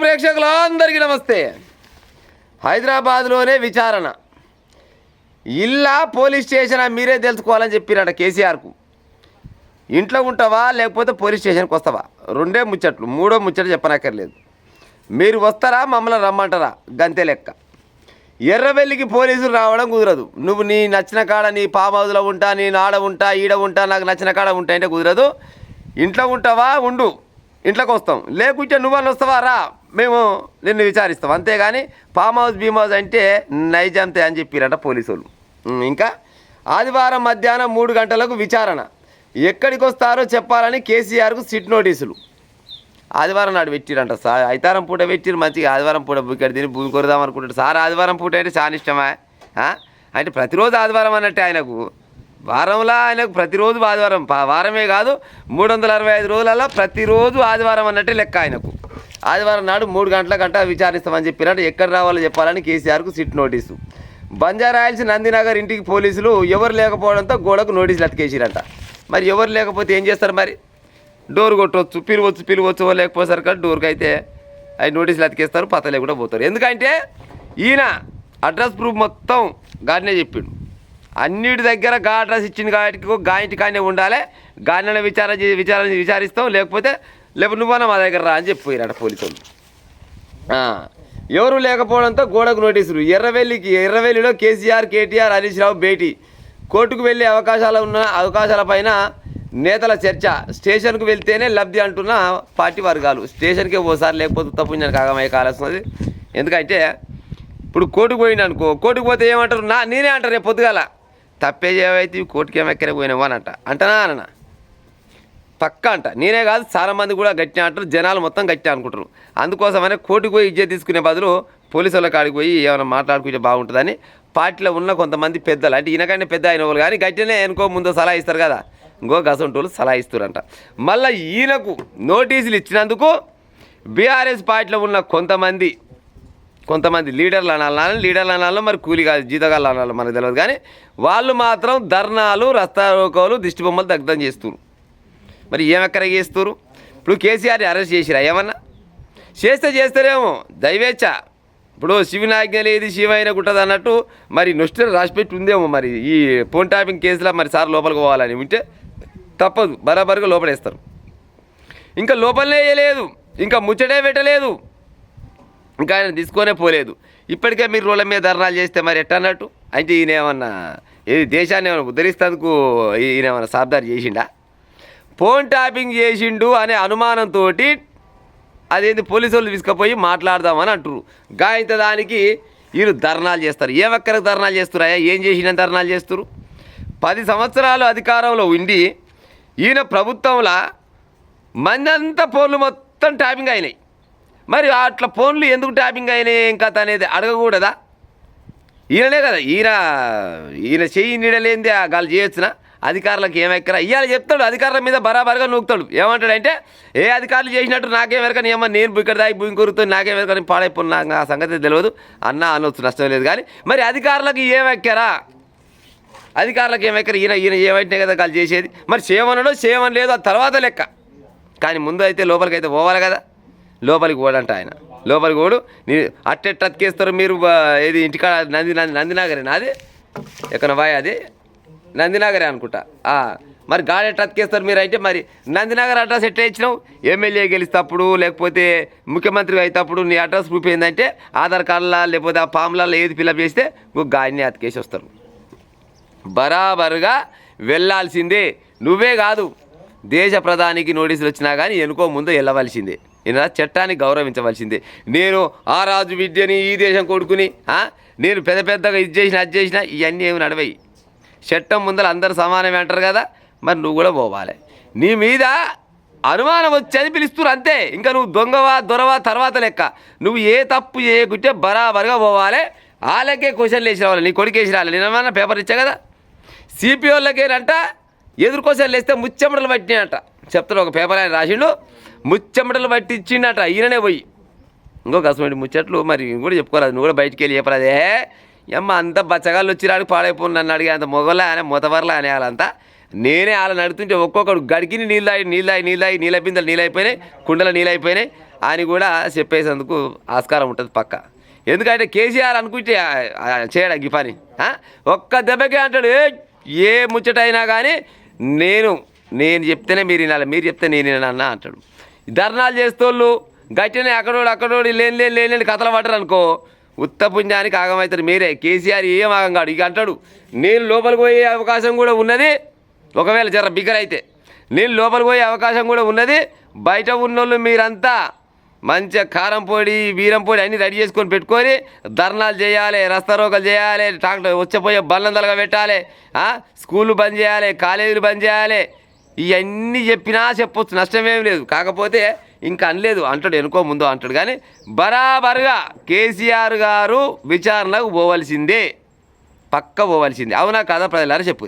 ప్రేక్షకులందరికీ నమస్తే. హైదరాబాద్లోనే విచారణ, ఇల్లా పోలీస్ స్టేషన్ మీరే తెలుసుకోవాలని చెప్పినట కేసీఆర్కు. ఇంట్లో ఉంటావా లేకపోతే పోలీస్ స్టేషన్కి వస్తావా, రెండే ముచ్చట్లు, మూడో ముచ్చట చెప్పనక్కర్లేదు. మీరు వస్తారా మమ్మల్ని రమ్మంటారా, గంతే లెక్క. ఎర్రవెల్లికి పోలీసులు రావడం కుదరదు. నువ్వు నీ నచ్చిన కాడ నీ ఫామ్ హౌస్లో ఉంటా, నేను ఆడ ఉంటా, ఈడ ఉంటా, నాకు నచ్చిన కాడ ఉంటా అంటే కుదరదు. ఇంట్లో ఉంటావా ఉండు, ఇంట్లోకి వస్తాం. లేకుంటే నువ్వని వస్తావా రా, మేము నిన్ను విచారిస్తాం. అంతేగాని ఫామ్ హౌస్ బీమ్ హౌస్ అంటే నైజాంతే అని చెప్పారట పోలీసు వాళ్ళు. ఇంకా ఆదివారం మధ్యాహ్నం 3 గంటలకు విచారణ. ఎక్కడికి వస్తారో చెప్పాలని కేసీఆర్కు సిట్ నోటీసులు ఆదివారం నాడు పెట్టిరంట. ఐతారం పూట పెట్టిరు, మంచిగా ఆదివారం పూట ఇక్కడ తిని భూమి కొరదాం అనుకుంటాడు సార్. ఆదివారం పూట అంటే చాలా ఇష్టమా అంటే ప్రతిరోజు ఆదివారం అన్నట్టే ఆయనకు. వారంలో ఆయనకు ప్రతిరోజు ఆదివారం, వారమే కాదు 365 రోజులలో ప్రతిరోజు ఆదివారం అన్నట్టే లెక్క ఆయనకు. ఆదివారం నాడు 3 గంట విచారిస్తామని చెప్పినట్టు ఎక్కడ రావాలో చెప్పాలని కేసీఆర్కు సిట్ నోటీసు. బంజారాయిల్స్ నందినగర్ ఇంటికి పోలీసులు ఎవరు లేకపోవడంతో గోడకు నోటీసులు అతికేసిరంట. మరి ఎవరు లేకపోతే ఏం చేస్తారు, మరి డోర్ కొట్టవచ్చు, పిలవచ్చు లేకపోతే కదా డోర్కి అయితే అవి నోటీసులు అతికేస్తారు, పత లేకుండా పోతారు. ఎందుకంటే ఈయన అడ్రస్ ప్రూఫ్ మొత్తం గాడినే చెప్పిండు. అన్నిటి దగ్గర గా అడ్రస్ ఇచ్చింది కాబట్టి గా ఇంటికానే ఉండాలి, గాడిన విచారిస్తాం, లేకపోతే నువ్వన్నా మా దగ్గర రా అని చెప్పిపోయారట పోలీసులు. ఎవరు లేకపోవడంతో గోడకు నోటీసులు. ఎర్రవెల్లిలో కేసీఆర్, కేటీఆర్, హరీష్ రావు భేటీ. కోర్టుకు వెళ్ళే అవకాశాలపైన నేతల చర్చ. స్టేషన్కు వెళ్తేనే లబ్ధి అంటున్న పార్టీ వర్గాలు. స్టేషన్కే పోసారి, లేకపోతే తప్పుందని కాగమయ్యే కావాల్సినది. ఎందుకంటే ఇప్పుడు కోర్టుకు పోయినా అనుకో, కోర్టుకు పోతే ఏమంటారు, నేనే అంటారు రేపు పొద్దుగాల తప్పే చేయవైతే కోర్టుకి ఏమెక్కరే పోయినావా అని అంటనా అన్న పక్క అంట. నేనే కాదు చాలామంది కూడా గట్టిగా అంటారు, జనాలు మొత్తం గట్టిగా అనుకుంటారు. అందుకోసమనే కోర్టుకు పోయి ఇజ్జత్ తీసుకునే బదులు పోలీసుల కాడికి పోయి ఏమైనా మాట్లాడుకుంటే బాగుంటుందని పార్టీలో ఉన్న కొంతమంది పెద్దలు, అంటే ఈయనకంటే పెద్ద అయిన వాళ్ళు కానీ గట్టినే అనుకో ముందు సలహా ఇస్తారు కదా, ఇంకో గసంటోళ్ళు సలహా ఇస్తారంట. మళ్ళీ ఈయనకు నోటీసులు ఇచ్చినందుకు బీఆర్ఎస్ పార్టీలో ఉన్న కొంతమంది లీడర్లు అనాలి, మరి కూలి కాదు జీతగాళ్ళు అనాలి మనకు తెలియదు. కానీ వాళ్ళు మాత్రం ధర్నాలు, రస్తారోకోలు, దిష్టి బొమ్మలు దగ్ధం చేస్తారు. మరి ఏమెక్కడ చేస్తారు? ఇప్పుడు కేసీఆర్ని అరెస్ట్ చేసిరా, ఏమన్నా చేస్తారేమో దైవేచ్ఛ. ఇప్పుడు శివనాజ్ఞ లేదు శివైన గుట్టదు అన్నట్టు మరి నొస్టర్ రాసిపెట్టి ఉందేమో. మరి ఈ ఫోన్ ట్యాపింగ్ కేసులో మరి సార్ లోపలికి పోవాలని ఉంటే తప్పదు, బరాబరుగా లోపడేస్తారు. ఇంకా లోపలనే వేయలేదు, ఇంకా ముచ్చటే పెట్టలేదు, ఇంకా ఆయన తీసుకొనే పోలేదు. ఇప్పటికే మీరు రోడ్ల మీద ధర్నాలు చేస్తే మరి ఎట్టన్నట్టు అంటే ఈయన ఏమన్నా ఏది దేశాన్ని ఏమైనా ఉద్ధరిస్తేందుకు ఈయన ఏమన్నా సాబ్దారి చేసిండా? ఫోన్ ట్యాపింగ్ చేసిండు అనే అనుమానంతో అదేంటి పోలీసు వాళ్ళు తీసుకుపోయి మాట్లాడదామని అంటారు. గాయంత దానికి వీళ్ళు ధర్నాలు చేస్తారు. ఏమక్కరకు ధర్నాలు చేస్తున్నాయా, ఏం చేసిన ధర్నాలు చేస్తారు? 10 సంవత్సరాలు అధికారంలో ఉండి ఈయన ప్రభుత్వంలో మంది అంతా ఫోన్లు మొత్తం ట్యాపింగ్ అయినాయి. మరి అట్లా ఫోన్లు ఎందుకు ట్యాపింగ్ అయినాయి ఏం కథ అనేది అడగకూడదా? ఈయననే కదా, ఈయన చెయ్యి నీడలేంది వాళ్ళు చేయొచ్చునా? అధికారులకు ఏమెక్కర ఇవాళ చెప్తాడు, అధికారుల మీద బరాబరుగా నూకుతాడు. ఏమంటాడంటే ఏ అధికారులు చేసినట్టు నాకేం వెరకని, ఏమన్నా నేను ఇక్కడ దాగి భూమి కొరుకుతాను, నాకేం వెరకని పాడైపోను, నాకు ఆ సంగతి తెలియదు అనొచ్చు, నష్టం లేదు. కానీ మరి అధికారులకు ఏమెక్కరా, అధికారులకు ఏమెక్కర? ఈయన ఏమంటే కదా వాళ్ళు చేసేది. మరి చేయమని లేదు ఆ తర్వాత లెక్క. కానీ ముందు అయితే లోపలికి అయితే పోవాలి కదా. లోపలికి పోడంట ఆయన. లోపలికి పోడు, అట్టెట్టు అతికేస్తారు మీరు. ఏది ఇంటికాడ నందినగరేనా, అది ఎక్కడ వాయి, అది నందినగరే అనుకుంటా. మరి గాడెట్టు అతికేస్తారు మీరు అయితే. మరి నందినగర్ అడ్రస్ ఎట్లా ఇచ్చినావు? ఎమ్మెల్యే గెలిస్తప్పుడు లేకపోతే ముఖ్యమంత్రి అయితేప్పుడు నీ అడ్రస్ ప్రూఫ్ ఏంటంటే ఆధార్ కార్డులా లేకపోతే ఆ ఫామ్లలో ఏది ఫిల్అప్ చేస్తే గాడిని అతికేసి వస్తారు. బరాబరుగా వెళ్ళాల్సిందే. నువ్వే కాదు, దేశ ప్రధానికి నోటీసులు వచ్చినా కానీ ఎనుకో ముందు వెళ్ళవలసిందే. ఈయన చట్టాన్ని గౌరవించవలసిందే. నేను ఆ రాజు విద్యని, ఈ దేశం కొడుకుని, నేను పెద్దగా ఇది చేసిన అది చేసిన, ఇవన్నీ ఏమి నడవయి. చట్టం ముందర అందరు సమానమే అంటారు కదా, మరి నువ్వు కూడా పోవాలి. నీ మీద అనుమానం వచ్చేది పిలుస్తున్నారు అంతే. ఇంకా నువ్వు దొరవా తర్వాత లెక్క. నువ్వు ఏ తప్పు చేయకుంటే బరాబరుగా పోవాలి. వాళ్ళకే క్వశ్చన్లు వేసి రావాలి, నీ కొడుకు వేసి రావాలి. నేనేమన్నా పేపర్ ఇచ్చా కదా. సిపిఓలకేనంట ఎదురు క్వశ్చన్లు వేస్తే ముచ్చెమటలు పట్టినాయంట. చెప్తాడు ఒక పేపర్ ఆయన రాసిండు, ముచ్చెమటలు పట్టి ఇచ్చిండట ఈయననే పోయి. ఇంకో కసమంటి ముచ్చట్లు మరి కూడా చెప్పుకోరాదు, నువ్వు కూడా బయటికి వెళ్ళి చెప్పరాదే. అమ్మ అంత బచ్చగాళ్ళు వచ్చి రాడికి పాడైపోయి నన్ను అడిగే అంత మొగలా అనే మొతవర్లా అనే వాళ్ళంతా. నేనే వాళ్ళని నడుతుంటే ఒక్కొక్కడు గడికిని నీళ్ళు బిందెలు నీళ్ళు అయిపోయినాయి, కుండల నీళ్ళు అయిపోయినాయి. అని కూడా చెప్పేసేందుకు ఆస్కారం ఉంటుంది పక్క. ఎందుకంటే కేసీఆర్ అనుకుంటే చేయడా ఈ పని. ఒక్క దెబ్బకే అంటాడు ఏ ముచ్చటైనా కానీ నేను చెప్తేనే మీరు వినాలి, మీరు చెప్తే నేను వినాలన్నా అంటాడు. ధర్నాలు చేస్తోళ్ళు గట్టినే అక్కడోడు లేని కథలు పడ్డారు అనుకో, ఉత్త పుణ్యానికి ఆగమవుతారు మీరే. కేసీఆర్ ఏం ఆగం కాడు. ఇక అంటాడు నేను లోపలికి పోయే అవకాశం కూడా ఉన్నది, ఒకవేళ జర బిగ్గర అయితే నేను లోపలికి పోయే అవకాశం కూడా ఉన్నది. బయట ఉన్నోళ్ళు మీరంతా మంచిగా కారం పొడి బీరం పొడి అన్నీ రెడీ చేసుకొని పెట్టుకొని ధర్నాలు చేయాలి, రస్తారోకలు చేయాలి, ట్రాక్టర్ వచ్చేపోయే బల్లందలుగా పెట్టాలి, స్కూళ్ళు బంద్ చేయాలి, కాలేజీలు బంద్ చేయాలి. ఇవన్నీ చెప్పినా చెప్పొచ్చు, నష్టమేం లేదు. కాకపోతే ఇంకా అనలేదు అంటాడు, ఎనుకో ముందో అంటాడు. కానీ బరాబరుగా కేసీఆర్ గారు విచారణకు పోవలసిందే, పక్క పోవలసిందే. అవునా కదా ప్రజలారా చెప్పురి.